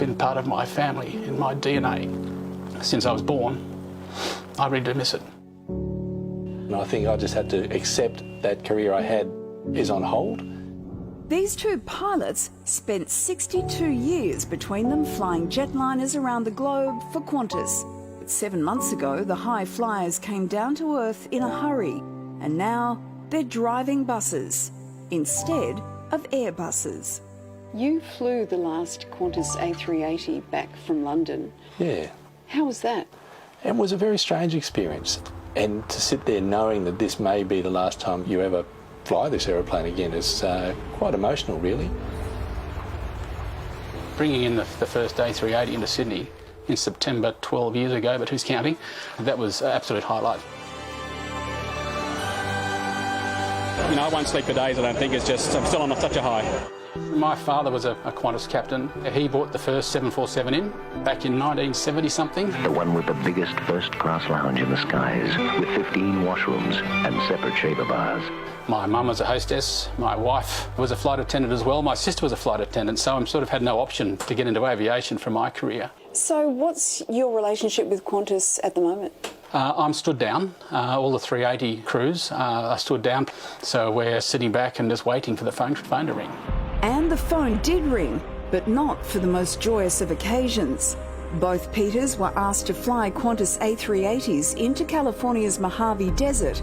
been part of my family, in my DNA, since I was born. I really do miss it. And I think I just had to accept that career I had is on hold. These two pilots spent 62 years between them flying jetliners around the globe for Qantas. But 7 months ago, the high flyers came down to earth in a hurry, and now they're driving buses instead of Airbuses. You flew the last Qantas A380 back from London. Yeah. How was that? It was a very strange experience. And to sit there knowing that this may be the last time you ever fly this aeroplane again is quite emotional, really. Bringing in the first A380 into Sydney in September 12 years ago, but who's counting, that was an absolute highlight. You know, I won't sleep for days, I don't think. It's just, I'm still on such a high. My father was a Qantas captain. He brought the first 747 in back in 1970-something. The one with the biggest first-class lounge in the skies, with 15 washrooms and separate shaver bars. My mum was a hostess. My wife was a flight attendant as well. My sister was a flight attendant, so I sort of had no option to get into aviation for my career. So what's your relationship with Qantas at the moment? I'm stood down. All the 380 crews are stood down, so we're sitting back and just waiting for the phone to ring. And the phone did ring, but not for the most joyous of occasions. Both Peters were asked to fly Qantas A380s into California's Mojave Desert,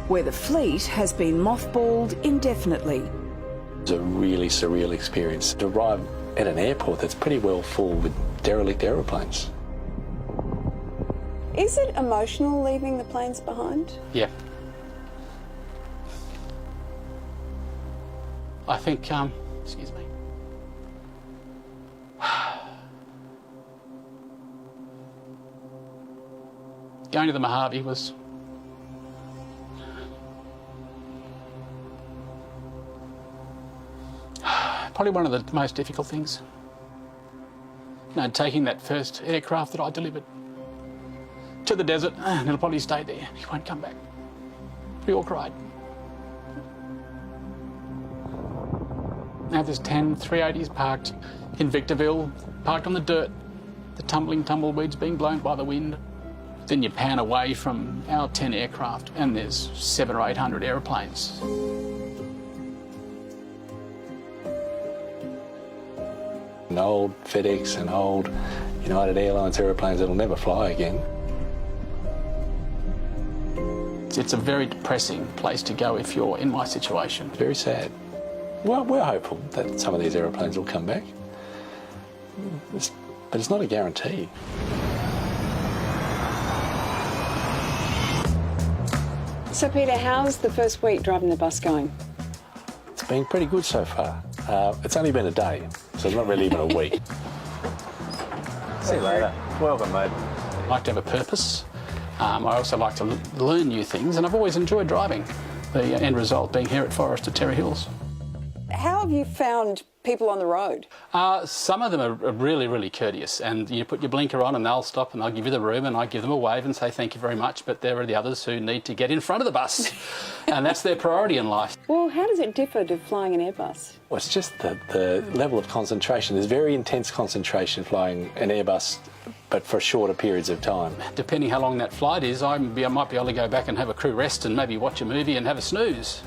where the fleet has been mothballed indefinitely. It was a really surreal experience to arrive at an airport that's pretty well full with derelict aeroplanes. Is it emotional leaving the planes behind? Yeah. I think, excuse me. Going to the Mojave was probably one of the most difficult things. You know, taking that first aircraft that I delivered to the desert, and it'll probably stay there. He won't come back. We all cried. Now there's 10 380s parked in Victorville, parked on the dirt, the tumbling tumbleweeds being blown by the wind. Then you pan away from our 10 aircraft and there's 700 or 800 aeroplanes. An old FedEx and old United Airlines aeroplanes that'll never fly again. It's a very depressing place to go if you're in my situation. Very sad. Well, we're hopeful that some of these aeroplanes will come back, but it's not a guarantee. So Peter, how's the first week driving the bus going? It's been pretty good so far. It's only been a day, so it's not really even a week. See you later. Welcome, mate. I like to have a purpose. I also like to learn new things, and I've always enjoyed driving. The end result being here at Forest at Terry Hills. How have you found people on the road? Some of them are really, really courteous, and you put your blinker on and they'll stop and they'll give you the room, and I give them a wave and say thank you very much, but there are the others who need to get in front of the bus, and that's their priority in life. Well, how does it differ to flying an Airbus? Well, it's just the level of concentration. There's very intense concentration flying an Airbus, but for shorter periods of time. Depending how long that flight is, I might be able to go back and have a crew rest and maybe watch a movie and have a snooze.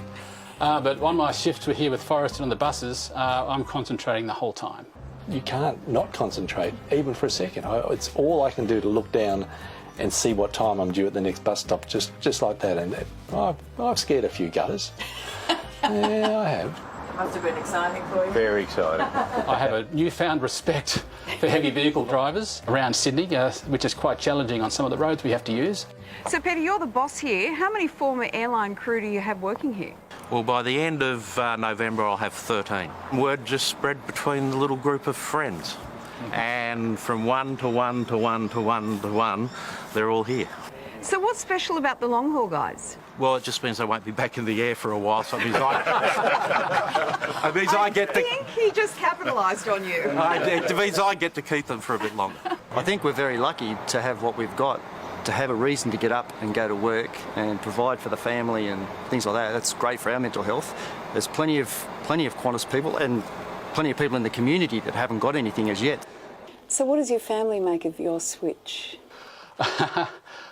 But on my shifts here with Forrest and on the buses, I'm concentrating the whole time. You can't not concentrate, even for a second. It's all I can do to look down and see what time I'm due at the next bus stop, just like that. And I've scared a few gutters. Yeah, I have. Must have been exciting for you. Very exciting. I have a newfound respect for heavy vehicle drivers around Sydney, which is quite challenging on some of the roads we have to use. So Peter, you're the boss here. How many former airline crew do you have working here? Well, by the end of November, I'll have 13. Word just spread between the little group of friends. And from one to one to one to one to one, they're all here. So what's special about the long haul guys? Well, it just means I won't be back in the air for a while, so it means I get to... I think he just capitalised on you. It means I get to keep them for a bit longer. I think we're very lucky to have what we've got, to have a reason to get up and go to work and provide for the family and things like that. That's great for our mental health. There's plenty of Qantas people, and plenty of people in the community that haven't got anything as yet. So what does your family make of your switch?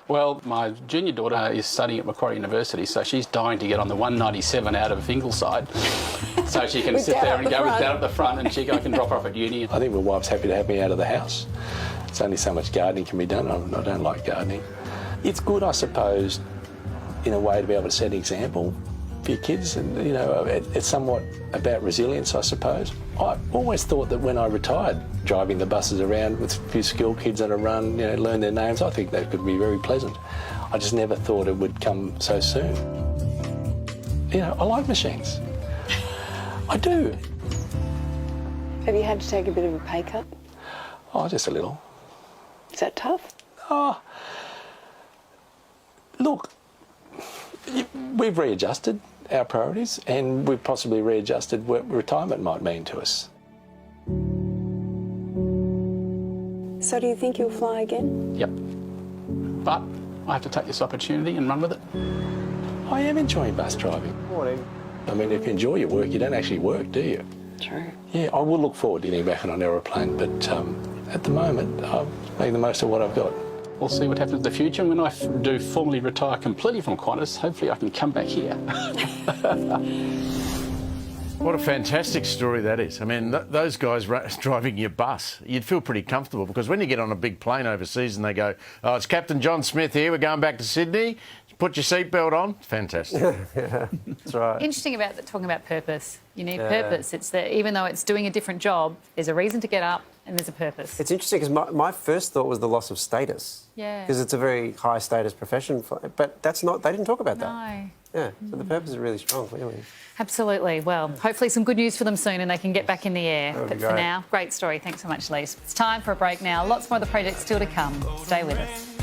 Well, my junior daughter is studying at Macquarie University, so she's dying to get on the 197 out of Ingleside, so she can sit there and go with Dad at the front, and I can drop her off at uni. I think my wife's happy to have me out of the house. It's only so much gardening can be done. I don't like gardening. It's good, I suppose, in a way, to be able to set an example for your kids, and you know, it's somewhat about resilience, I suppose. I always thought that when I retired, driving the buses around with a few school kids on a run, you know, learn their names, I think that could be very pleasant. I just never thought it would come so soon. You know, I like machines. I do. Have you had to take a bit of a pay cut? Oh, just a little. Is that tough? Oh, look, we've readjusted our priorities, and we've possibly readjusted what retirement might mean to us. So do you think you'll fly again? Yep. But I have to take this opportunity and run with it. I am enjoying bus driving. Morning. I mean, if you enjoy your work, you don't actually work, do you? True. Yeah, I will look forward to getting back on an aeroplane, but at the moment, I'm making the most of what I've got. We'll see what happens in the future, and when I do formally retire completely from Qantas, hopefully I can come back here. What a fantastic story that is. I mean, those guys driving your bus, you'd feel pretty comfortable, because when you get on a big plane overseas and they go, oh, it's Captain John Smith here, we're going back to Sydney, put your seatbelt on. Fantastic. Yeah, that's right. Interesting about talking about purpose. You need purpose. It's that even though it's doing a different job, there's a reason to get up and there's a purpose. It's interesting because my first thought was the loss of status. Yeah. Because it's a very high status profession, but that's not. They didn't talk about that. No. Yeah. So the purpose is really strong, clearly. Absolutely. Well, hopefully some good news for them soon and they can get back in the air. But for now, great story. Thanks so much, Lise. It's time for a break now. Lots more of the project still to come. Stay with us.